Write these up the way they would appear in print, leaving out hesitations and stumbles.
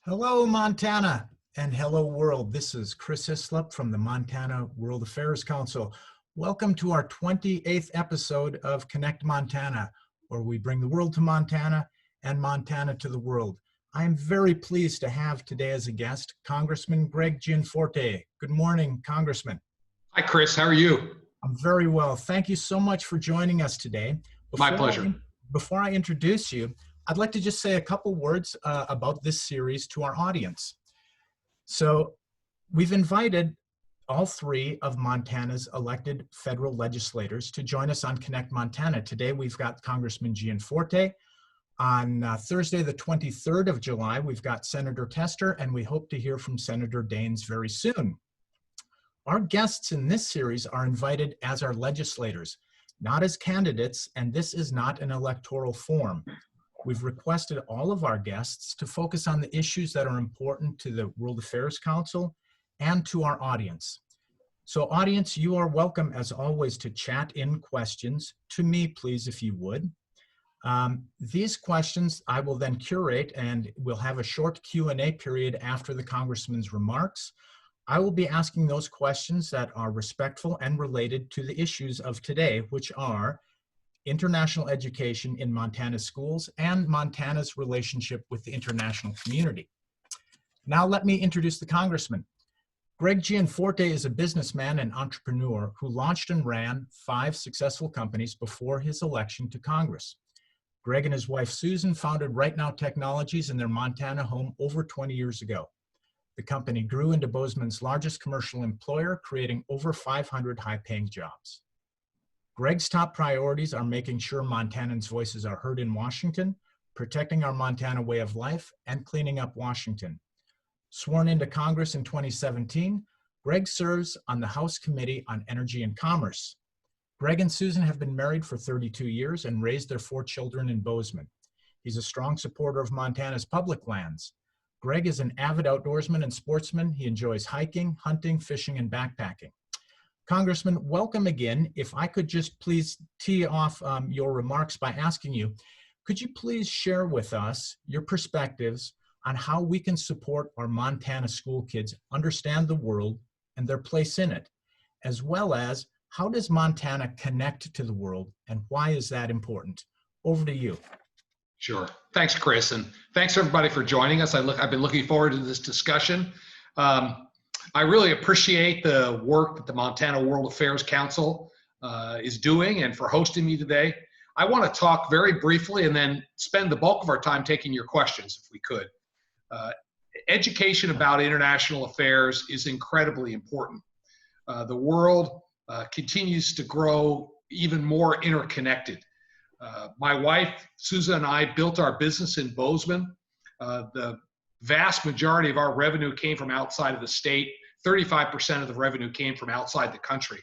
Hello, Montana, and hello, world. This is Chris Hislop from the Montana World Affairs Council. Welcome to our 28th episode of Connect Montana, where we bring the world to Montana and Montana to the world. I am very pleased to have today as a guest, Congressman Greg Gianforte. Good morning, Congressman. Hi, Chris. How are you? I'm very well. Thank you so much for joining us today. My pleasure. Before I introduce you, I'd like to just say a couple words about this series to our audience. So we've invited all three of Montana's elected federal legislators to join us on Connect Montana. Today we've got Congressman Gianforte. On Thursday, the 23rd of July, we've got Senator Tester, and we hope to hear from Senator Daines very soon. Our guests in this series are invited as our legislators, not as candidates, and this is not an electoral forum. We've requested all of our guests to focus on the issues that are important to the World Affairs Council and to our audience. So audience, you are welcome as always to chat in questions to me, please, if you would. These questions I will then curate, and we'll have a short Q&A period after the Congressman's remarks. I will be asking those questions that are respectful and related to the issues of today, which are international education in Montana schools and Montana's relationship with the international community. Now let me introduce the Congressman. Greg Gianforte is a businessman and entrepreneur who launched and ran 5 successful companies before his election to Congress. Greg and his wife Susan founded Right Now Technologies in their Montana home over 20 years ago. The company grew into Bozeman's largest commercial employer, creating over 500 high-paying jobs. Greg's top priorities are making sure Montanans' voices are heard in Washington, protecting our Montana way of life, and cleaning up Washington. Sworn into Congress in 2017, Greg serves on the House Committee on Energy and Commerce. Greg and Susan have been married for 32 years and raised their 4 children in Bozeman. He's a strong supporter of Montana's public lands. Greg is an avid outdoorsman and sportsman. He enjoys hiking, hunting, fishing, and backpacking. Congressman, welcome again. If I could just please tee off your remarks by asking you, could you please share with us your perspectives on how we can support our Montana school kids understand the world and their place in it, as well as how does Montana connect to the world and why is that important? Over to you. Sure. Thanks, Chris, and thanks everybody for joining us. I've been looking forward to this discussion. I really appreciate the work that the Montana World Affairs Council is doing and for hosting me today. I want to talk very briefly and then spend the bulk of our time taking your questions if we could. Education about international affairs is incredibly important. The world continues to grow even more interconnected. My wife, Susan, and I built our business in Bozeman. The vast majority of our revenue came from outside of the state. 35% of the revenue came from outside the country.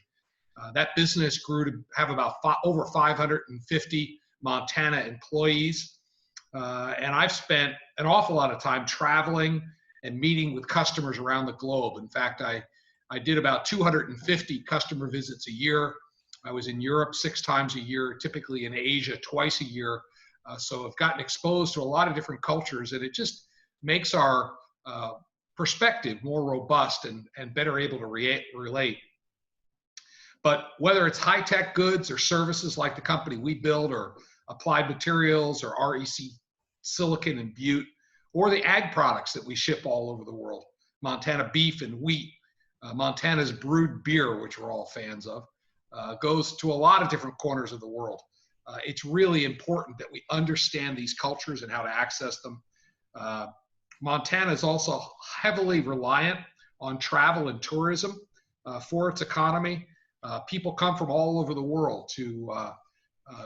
That business grew to have about over 550 Montana employees. And I've spent an awful lot of time traveling and meeting with customers around the globe. In fact, I did about 250 customer visits a year. I was in Europe 6 times a year, typically in Asia twice a year. So I've gotten exposed to a lot of different cultures, and it just makes our perspective more robust and better able to relate. But whether it's high-tech goods or services like the company we build, or Applied Materials or REC Silicon and Butte, or the ag products that we ship all over the world, Montana beef and wheat, Montana's brewed beer, which we're all fans of, goes to a lot of different corners of the world. It's really important that we understand these cultures and how to access them. Montana is also heavily reliant on travel and tourism for its economy. People come from all over the world to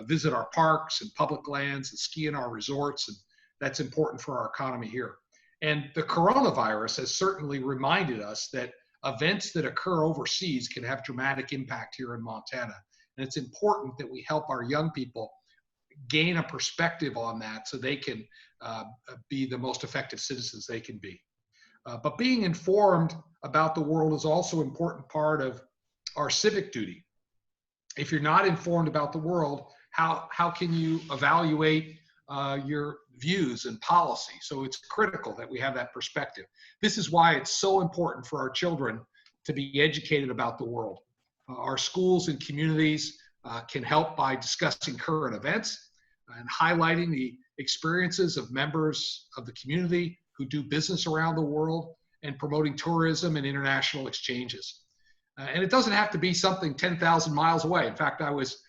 visit our parks and public lands and ski in our resorts, and that's important for our economy here. And the coronavirus has certainly reminded us that events that occur overseas can have dramatic impact here in Montana. And it's important that we help our young people gain a perspective on that so they can be the most effective citizens they can be. But being informed about the world is also an important part of our civic duty. If you're not informed about the world, how can you evaluate your views and policy. So it's critical that we have that perspective. This is why it's so important for our children to be educated about the world. Our schools and communities can help by discussing current events and highlighting the experiences of members of the community who do business around the world and promoting tourism and international exchanges. And it doesn't have to be something 10,000 miles away. In fact, I was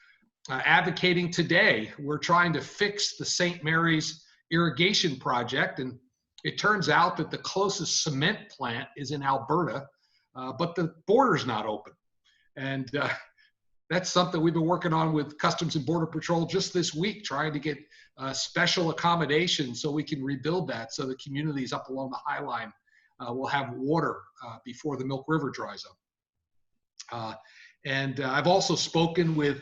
advocating today, we're trying to fix the St. Mary's irrigation project, and it turns out that the closest cement plant is in Alberta, but the border's not open. And that's something we've been working on with Customs and Border Patrol just this week, trying to get special accommodations so we can rebuild that, so the communities up along the High Line will have water before the Milk River dries up. And I've also spoken with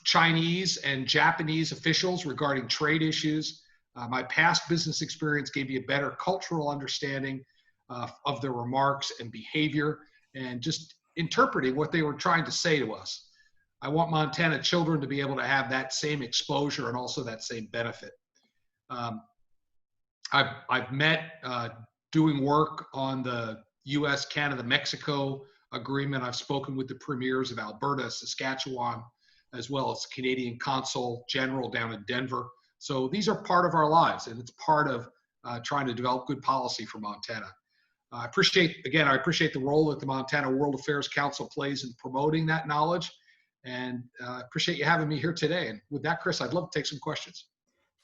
Chinese and Japanese officials regarding trade issues. My past business experience gave me a better cultural understanding of their remarks and behavior, and just interpreting what they were trying to say to us. I want Montana children to be able to have that same exposure and also that same benefit. I've met doing work on the US, Canada, Mexico agreement. I've spoken with the premiers of Alberta, Saskatchewan, as well as Canadian Consul General down in Denver. So these are part of our lives, and it's part of trying to develop good policy for Montana. I appreciate the role that the Montana World Affairs Council plays in promoting that knowledge, and appreciate you having me here today. And with that, Chris, I'd love to take some questions.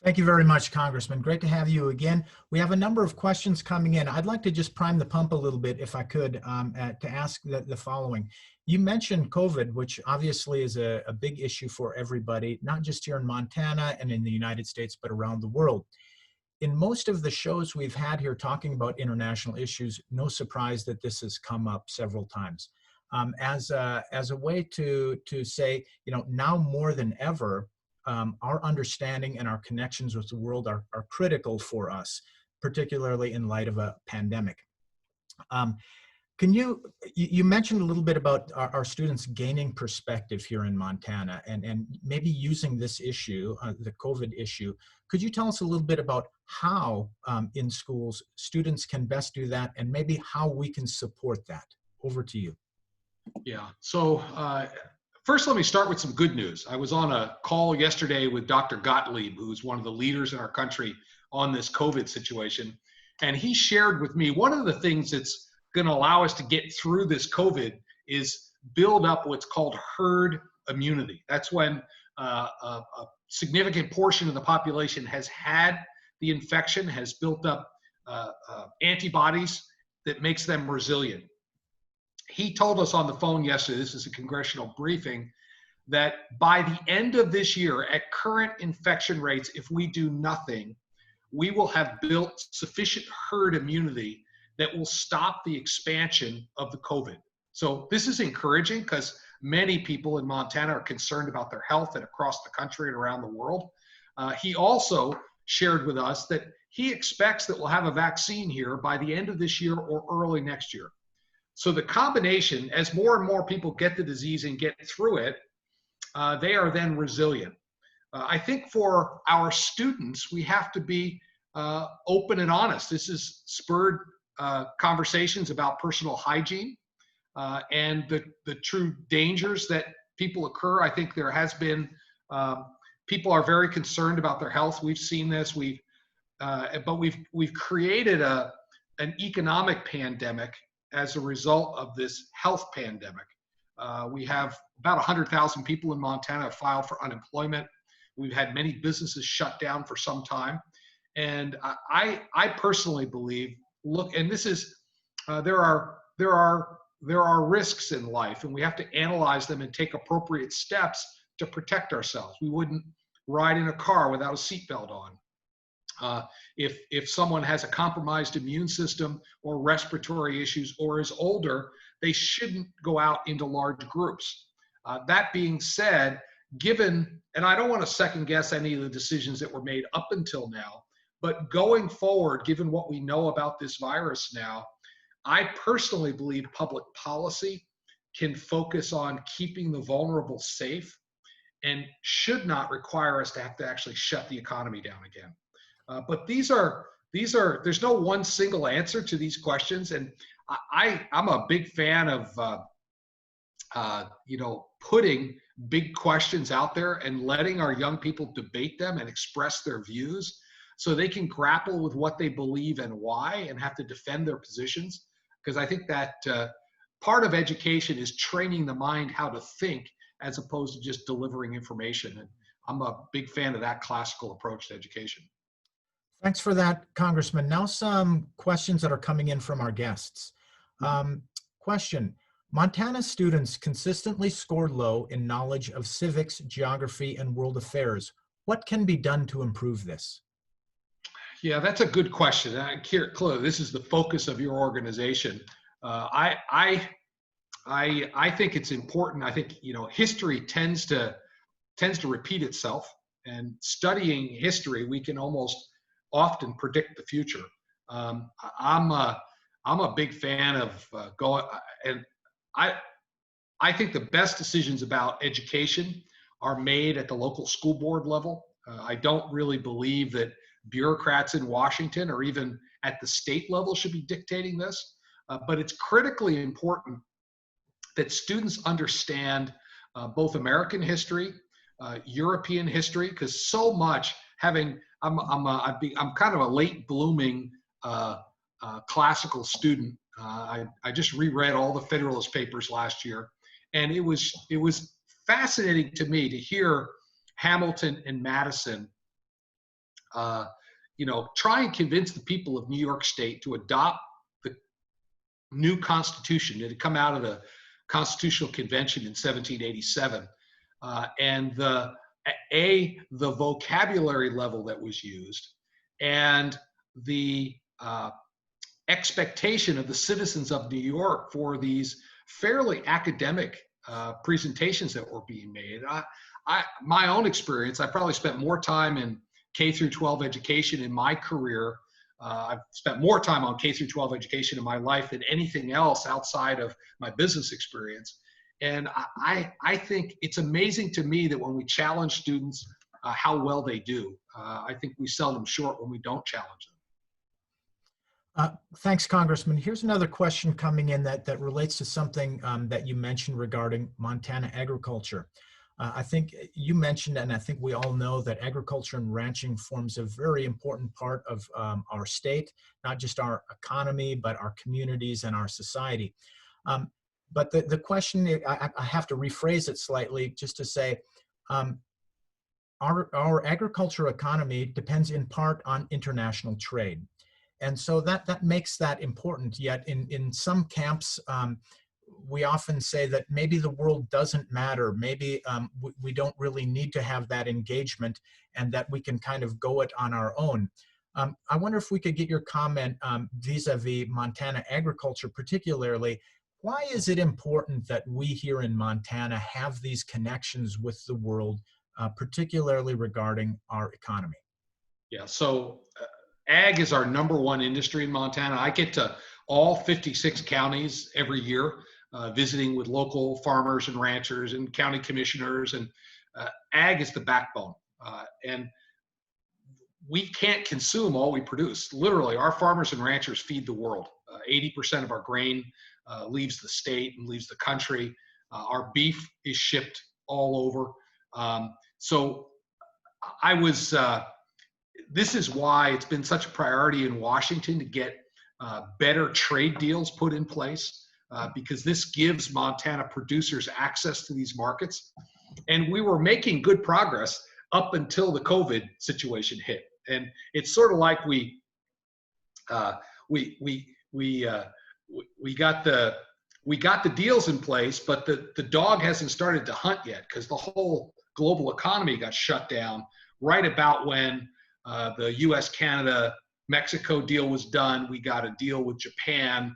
Thank you very much, Congressman. Great to have you again. We have a number of questions coming in. I'd like to just prime the pump a little bit, if I could, to ask the following. You mentioned COVID, which obviously is a big issue for everybody, not just here in Montana and in the United States, but around the world. In most of the shows we've had here talking about international issues, no surprise that this has come up several times. As a way to say, now more than ever, our understanding and our connections with the world are critical for us, particularly in light of a pandemic. Can you mentioned a little bit about our students gaining perspective here in Montana and maybe using this issue, the COVID issue. Could you tell us a little bit about how in schools students can best do that and maybe how we can support that? Over to you. Yeah, so first let me start with some good news. I was on a call yesterday with Dr. Gottlieb, who's one of the leaders in our country on this COVID situation. And he shared with me one of the things that's going to allow us to get through this COVID is build up what's called herd immunity. That's when a significant portion of the population has had the infection, has built up antibodies that makes them resilient. He told us on the phone yesterday, this is a congressional briefing, that by the end of this year, at current infection rates, if we do nothing, we will have built sufficient herd immunity that will stop the expansion of the COVID. So this is encouraging because many people in Montana are concerned about their health and across the country and around the world. He also shared with us that he expects that we'll have a vaccine here by the end of this year or early next year. So the combination, as more and more people get the disease and get through it, they are then resilient. I think for our students, we have to be open and honest. This has spurred conversations about personal hygiene and the true dangers that people occur. I think there has been, people are very concerned about their health. We've seen this, but we've created an economic pandemic as a result of this health pandemic. We have about 100,000 people in Montana have filed for unemployment. We've had many businesses shut down for some time. And I personally believe, and this is, there are risks in life, and we have to analyze them and take appropriate steps to protect ourselves. We wouldn't ride in a car without a seatbelt on. If someone has a compromised immune system or respiratory issues or is older, they shouldn't go out into large groups. That being said, and I don't want to second guess any of the decisions that were made up until now, but going forward, given what we know about this virus now, I personally believe public policy can focus on keeping the vulnerable safe and should not require us to have to actually shut the economy down again. But there's no one single answer to these questions. And I'm a big fan of, putting big questions out there and letting our young people debate them and express their views so they can grapple with what they believe and why and have to defend their positions. Because I think that part of education is training the mind how to think as opposed to just delivering information. And I'm a big fan of that classical approach to education. Thanks for that, Congressman. Now some questions that are coming in from our guests. Question: Montana students consistently score low in knowledge of civics, geography, and world affairs. What can be done to improve this? Yeah, that's a good question. Clearly, this is the focus of your organization. I think it's important. I think history tends to repeat itself, and studying history, we can almost often predict the future. I'm a big fan of going, and I think the best decisions about education are made at the local school board level. I don't really believe that bureaucrats in Washington or even at the state level should be dictating this. But it's critically important that students understand both American history, European history, because so much I'm kind of a late blooming classical student. I just reread all the Federalist Papers last year, and it was fascinating to me to hear Hamilton and Madison, try and convince the people of New York State to adopt the new Constitution that had come out of the Constitutional Convention in 1787, and the vocabulary level that was used, and the expectation of the citizens of New York for these fairly academic presentations that were being made. My own experience, I probably spent more time in K through 12 education in my career. I've spent more time on K through 12 education in my life than anything else outside of my business experience. And I think it's amazing to me that when we challenge students, how well they do. I think we sell them short when we don't challenge them. Thanks, Congressman. Here's another question coming in that relates to something that you mentioned regarding Montana agriculture. I think you mentioned, and I think we all know, that agriculture and ranching forms a very important part of our state, not just our economy, but our communities and our society. But the question, I have to rephrase it slightly just to say, our agriculture economy depends in part on international trade. And so that makes that important. Yet in some camps, we often say that maybe the world doesn't matter. Maybe we don't really need to have that engagement, and that we can kind of go it on our own. I wonder if we could get your comment vis-a-vis Montana agriculture particularly. Why is it important that we here in Montana have these connections with the world, particularly regarding our economy? Yeah, so ag is our #1 industry in Montana. I get to all 56 counties every year, visiting with local farmers and ranchers and county commissioners, and ag is the backbone. And we can't consume all we produce. Literally, our farmers and ranchers feed the world. 80% of our grain leaves the state and leaves the country. Our beef is shipped all over. This is why it's been such a priority in Washington to get better trade deals put in place, because this gives Montana producers access to these markets. And we were making good progress up until the COVID situation hit. And it's sort of like we got the deals in place, but the dog hasn't started to hunt yet, because the whole global economy got shut down right about when the U.S., Canada, Mexico deal was done. We got a deal with Japan.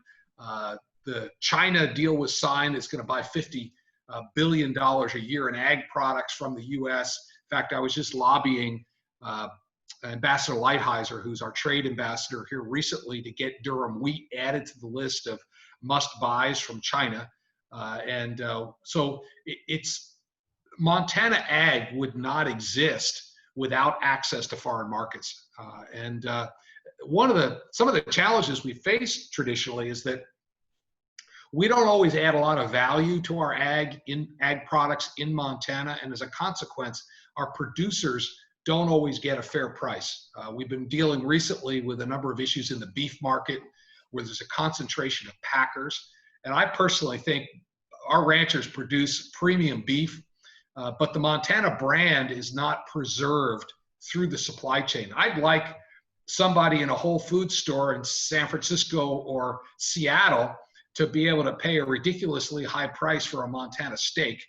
The China deal was signed. It's going to buy $50 billion a year in ag products from the U.S. In fact, I was just lobbying Ambassador Lighthizer, who's our trade ambassador here recently, to get Durham wheat added to the list of must-buys from China. So it's Montana ag would not exist without access to foreign markets. Some of the challenges we face traditionally is that we don't always add a lot of value to our ag products in Montana, and as a consequence, our producers don't always get a fair price. We've been dealing recently with a number of issues in the beef market where there's a concentration of packers, and I personally think our ranchers produce premium beef, but the Montana brand is not preserved through the supply chain. I'd like somebody in a Whole Foods store in San Francisco or Seattle to be able to pay a ridiculously high price for a Montana steak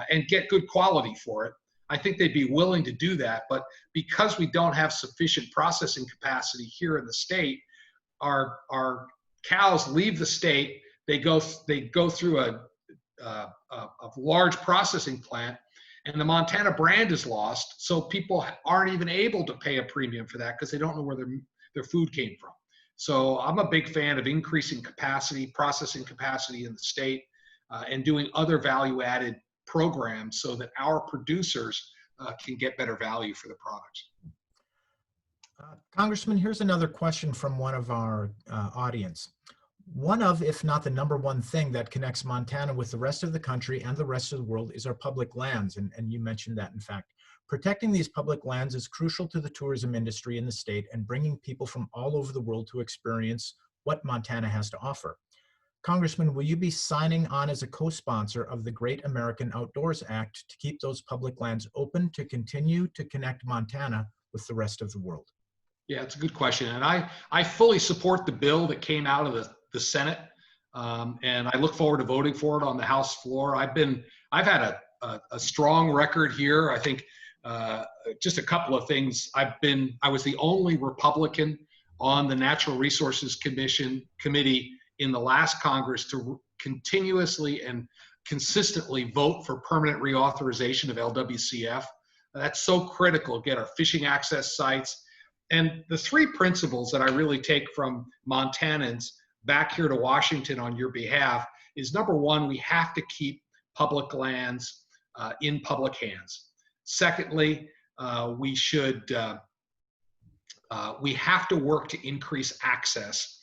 and get good quality for it. I think they'd be willing to do that, but because we don't have sufficient processing capacity here in the state, our cows leave the state, they go through a large processing plant, and the Montana brand is lost, so people aren't even able to pay a premium for that because they don't know where their food came from. So I'm a big fan of increasing capacity, processing capacity in the state, and doing other value-added programs so that our producers can get better value for the products. Congressman, here's another question from one of our audience. One of, if not the number one thing that connects Montana with the rest of the country and the rest of the world is our public lands, and you mentioned that, in fact. Protecting these public lands is crucial to the tourism industry in the state and bringing people from all over the world to experience what Montana has to offer. Congressman, will you be signing on as a co-sponsor of the Great American Outdoors Act to keep those public lands open to continue to connect Montana with the rest of the world? Yeah, it's a good question. And I fully support the bill that came out of the Senate. And I look forward to voting for it on the House floor. I've had a strong record here. I think just a couple of things. I was the only Republican on the Natural Resources Committee in the last Congress to continuously and consistently vote for permanent reauthorization of LWCF. That's so critical to get our fishing access sites. And the three principles that I really take from Montanans back here to Washington on your behalf is, number one, we have to keep public lands in public hands. Secondly, we have to work to increase access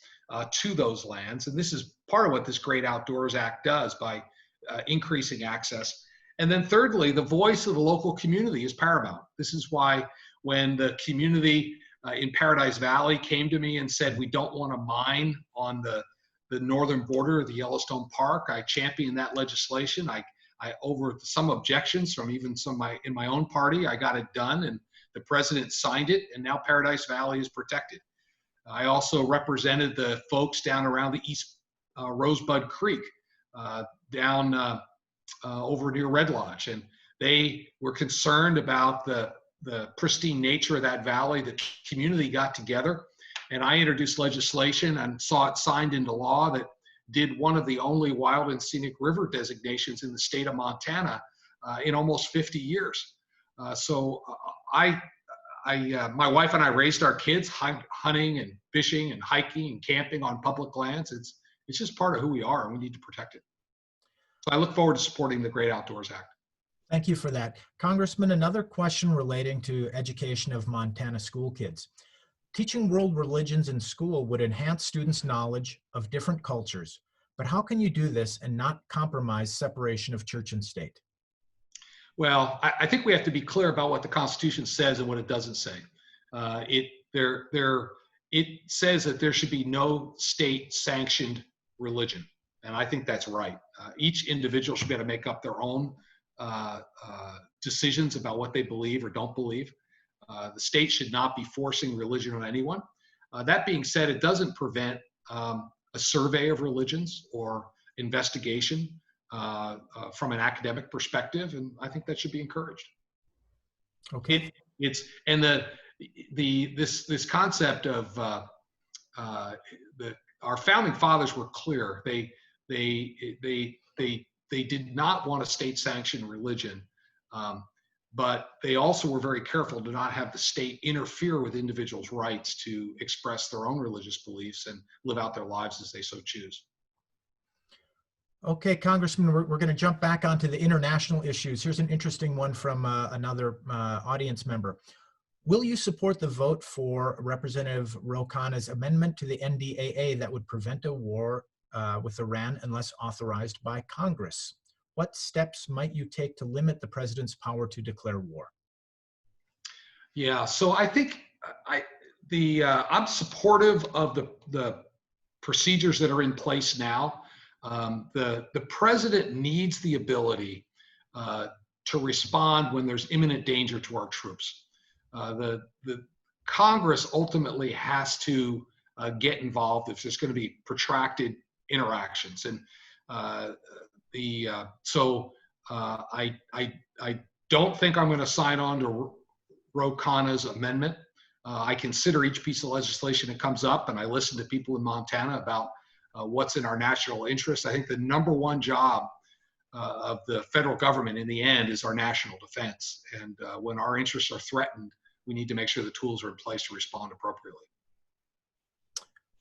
to those lands. And this is part of what this Great Outdoors Act does by increasing access. And then thirdly, the voice of the local community is paramount. This is why when the community in Paradise Valley came to me and said, we don't want to mine on the northern border of the Yellowstone Park, I championed that legislation. I over some objections from even in my own party, I got it done, and the president signed it, and now Paradise Valley is protected. I also represented the folks down around the East Rosebud Creek, down over near Red Lodge, and they were concerned about the pristine nature of that valley. The community got together, and I introduced legislation and saw it signed into law that did one of the only wild and scenic river designations in the state of Montana in almost 50 years. My wife and I raised our kids hunting and fishing and hiking and camping on public lands. It's just part of who we are, and we need to protect it. So I look forward to supporting the Great Outdoors Act. Thank you for that. Congressman, another question relating to education of Montana school kids. Teaching world religions in school would enhance students' knowledge of different cultures, but how can you do this and not compromise separation of church and state? Well, I think we have to be clear about what the Constitution says and what it doesn't say. It says that there should be no state-sanctioned religion, and I think that's right. Each individual should be able to make up their own decisions about what they believe or don't believe. The state should not be forcing religion on anyone. That being said, it doesn't prevent a survey of religions or investigation from an academic perspective, and I think that should be encouraged. Okay. This concept of our founding fathers were clear. They did not want a state-sanctioned religion, but they also were very careful to not have the state interfere with individuals' rights to express their own religious beliefs and live out their lives as they so choose. Okay, Congressman, we're going to jump back onto the international issues. Here's an interesting one from another audience member. Will you support the vote for Representative Ro Khanna's amendment to the NDAA that would prevent a war with Iran unless authorized by Congress? What steps might you take to limit the president's power to declare war? Yeah, so I think I'm supportive of the procedures that are in place now. The president needs the ability to respond when there's imminent danger to our troops. The Congress ultimately has to get involved if there's going to be protracted interactions, and I don't think I'm going to sign on to Ro Khanna's amendment. I consider each piece of legislation that comes up, and I listen to people in Montana about what's in our national interest. I think the number one job of the federal government in the end is our national defense. And when our interests are threatened, we need to make sure the tools are in place to respond appropriately.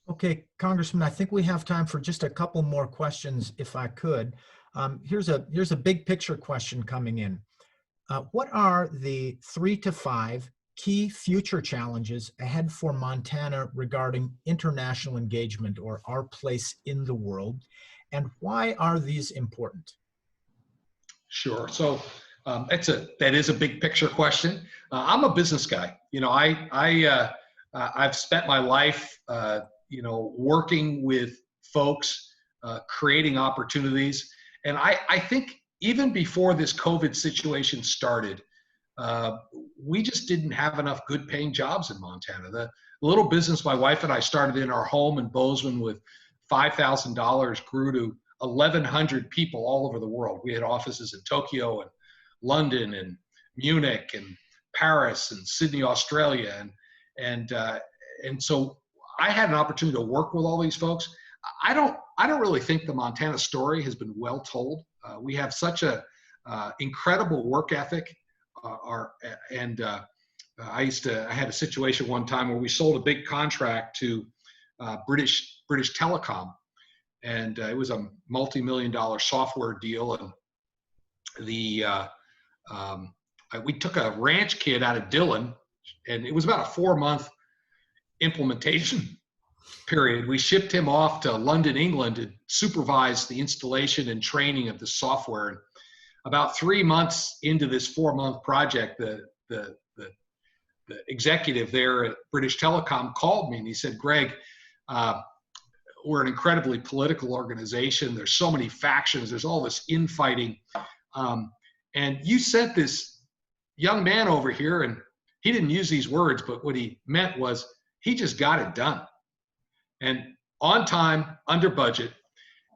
Okay, Congressman, I think we have time for just a couple more questions, if I could. Here's a big picture question coming in. What are the 3 to 5 key future challenges ahead for Montana regarding international engagement or our place in the world, and why are these important? Sure. So that is a big picture question. I'm a business guy. I've spent my life, working with folks, creating opportunities, and I think even before this COVID situation started, we just didn't have enough good paying jobs in Montana. The little business my wife and I started in our home in Bozeman with $5,000 grew to 1,100 people all over the world. We had offices in Tokyo and London and Munich and Paris and Sydney, Australia. And so I had an opportunity to work with all these folks. I don't really think the Montana story has been well told. We have such a incredible work ethic. I had a situation one time where we sold a big contract to British Telecom, and it was a multi-million-dollar software deal. And we took a ranch kid out of Dillon, and it was about a 4-month implementation period. We shipped him off to London, England, to supervise the installation and training of the software. And about 3 months into this 4-month project, the executive there at British Telecom called me and he said, "Greg, we're an incredibly political organization. There's so many factions. There's all this infighting. And you sent this young man over here," and he didn't use these words, but what he meant was he just got it done. And on time, under budget.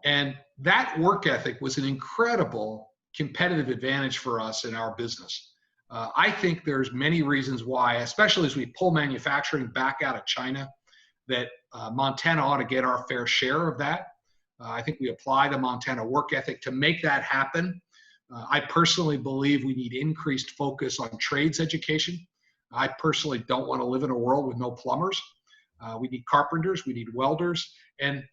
And that work ethic was an incredible competitive advantage for us in our business. I think there's many reasons why, especially as we pull manufacturing back out of China, that Montana ought to get our fair share of that. I think we apply the Montana work ethic to make that happen. I personally believe we need increased focus on trades education. I personally don't want to live in a world with no plumbers. We need carpenters, we need welders, and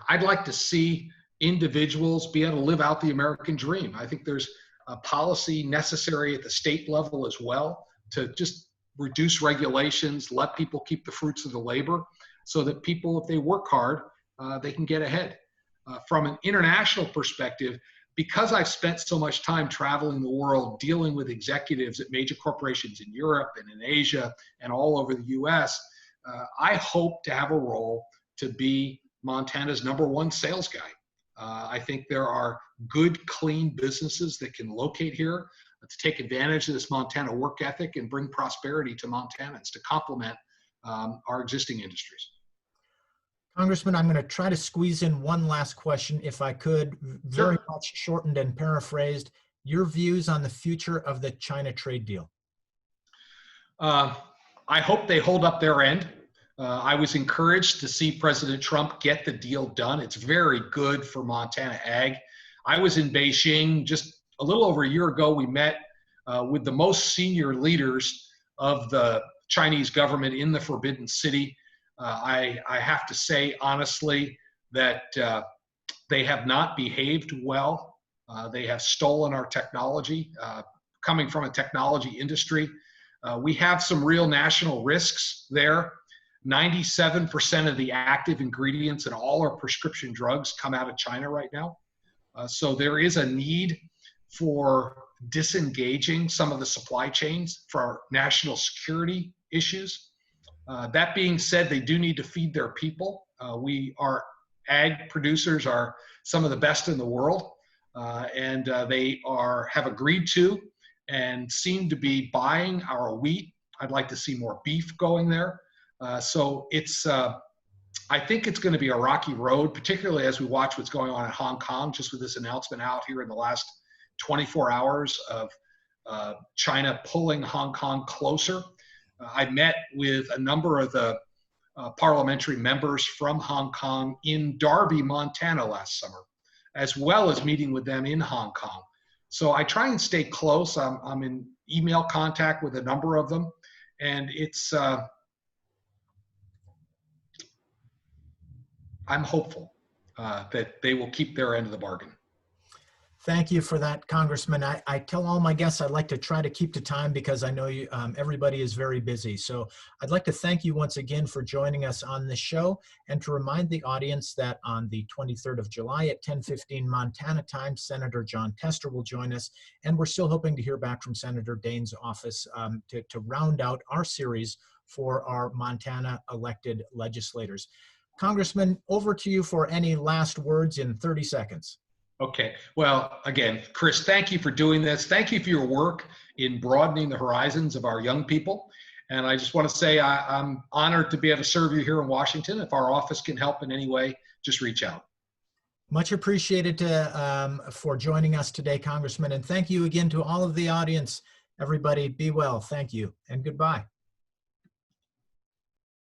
I'd like to see individuals be able to live out the American dream. I think there's a policy necessary at the state level as well to just reduce regulations, let people keep the fruits of the labor so that people, if they work hard, they can get ahead. From an international perspective, because I've spent so much time traveling the world, dealing with executives at major corporations in Europe and in Asia and all over the US, I hope to have a role to be Montana's #1 sales guy. I think there are good, clean businesses that can locate here to take advantage of this Montana work ethic and bring prosperity to Montanans to complement our existing industries. Congressman, I'm going to try to squeeze in one last question, if I could, very much shortened and paraphrased. Your views on the future of the China trade deal? I hope they hold up their end. I was encouraged to see President Trump get the deal done. It's very good for Montana ag. I was in Beijing just a little over a year ago. We met with the most senior leaders of the Chinese government in the Forbidden City. I have to say, honestly, that They have not behaved well. They have stolen our technology. Coming from a technology industry, we have some real national risks there. 97% of the active ingredients in all our prescription drugs come out of China right now. So there is a need for disengaging some of the supply chains for our national security issues. That being said, they do need to feed their people. Our ag producers are some of the best in the world, and they have agreed to and seem to be buying our wheat. I'd like to see more beef going there. So I think it's going to be a rocky road, particularly as we watch what's going on in Hong Kong, just with this announcement out here in the last 24 hours of China pulling Hong Kong closer. I met with a number of the parliamentary members from Hong Kong in Darby, Montana last summer, as well as meeting with them in Hong Kong. So I try and stay close. I'm in email contact with a number of them, and I'm hopeful that they will keep their end of the bargain. Thank you for that, Congressman. I tell all my guests I'd like to try to keep to time because I know you, everybody is very busy. So I'd like to thank you once again for joining us on this show, and to remind the audience that on the 23rd of July at 10:15 Montana time, Senator Jon Tester will join us, and we're still hoping to hear back from Senator Daines' office to round out our series for our Montana elected legislators. Congressman, over to you for any last words in 30 seconds. Okay. Well, again, Chris, thank you for doing this. Thank you for your work in broadening the horizons of our young people. And I just want to say I'm honored to be able to serve you here in Washington. If our office can help in any way, just reach out. Much appreciated for joining us today, Congressman. And thank you again to all of the audience. Everybody, be well. Thank you and goodbye.